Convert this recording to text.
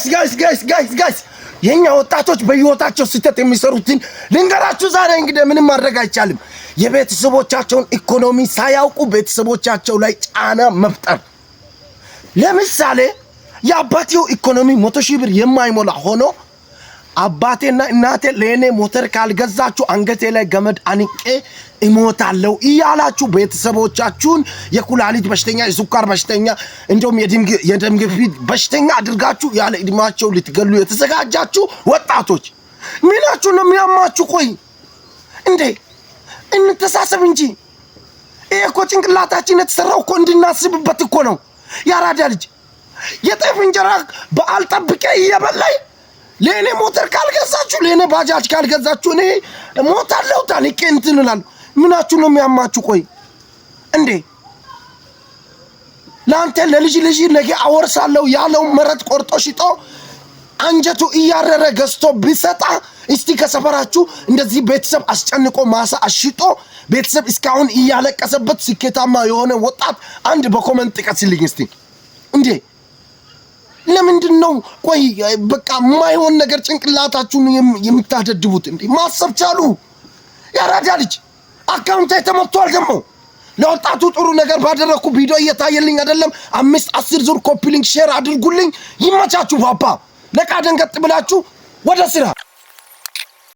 ጋይስ የኛ ወጣቶች በህይወታቸው ስህተት የሚሰሩትን ልንገራችሁ ዛሬ እንግዲህ ምንም ማድረግ አይቻልም። የቤተሰቦቻቸውን ኢኮኖሚ ሳያውቁ ቤተሰቦቻቸው ላይ ጫና መፍጠር። ለምሳሌ የአባቴው ኢኮኖሚ 100,000 ብር የማይሞላ ሆኖ አባቴና እናቴ ለኔ ሞተር ካልገዛችሁ አንገቴ ላይ ገመድ አንቄ እሞታለሁ እያላችሁ ቤተሰቦቻችሁን የኩላሊት በሽተኛ፣ የስኳር በሽተኛ እንደውም የደም ግፊት በሽተኛ አድርጋችሁ ያለ እድሜያቸው ልትገሉ የተዘጋጃችሁ ወጣቶች ምናችሁ ነው የሚያማችሁ? ቆይ እንዴ እንተሳሰብ እንጂ ይሄ እኮ ጭንቅላታችን የተሰራው እኮ እንድናስብበት እኮ ነው። ያራዳ ልጅ የጤፍ እንጀራ በዓል ጠብቄ እየበላኝ ለኔ ሞተር ካልገዛችሁ ለኔ ባጃጅ ካልገዛችሁ እኔ ሞታለሁ ታንቄ እንትን እላለሁ። ምናችሁ ነው የሚያማችሁ? ቆይ እንዴ ላንተ ለልጅ ነገ አወርሳለሁ ያለው መረት ቆርጦ ሽጦ አንጀቱ እያረረ ገዝቶ ቢሰጣ እስቲ ከሰፈራችሁ እንደዚህ ቤተሰብ አስጨንቆ ማሳ አሽጦ ቤተሰብ እስካሁን እያለቀሰበት ስኬታማ የሆነ ወጣት አንድ በኮሜንት ጥቀስልኝ እስቲ። እንዴ ለምንድን ነው ቆይ በቃ ማይሆን ነገር ጭንቅላታችሁን የምታደድቡት? እንዴ ማሰብ ቻሉ። ያራዳ ልጅ አካውንት ተመቷል። ደግሞ ለወጣቱ ጥሩ ነገር ባደረኩ ቪዲዮ እየታየልኝ አይደለም። 5-10 ዙር ኮፒ ሊንክ ሼር አድርጉልኝ። ይመቻችሁ ፓፓ። ነቃ ደንገጥ ብላችሁ ወደ ስራ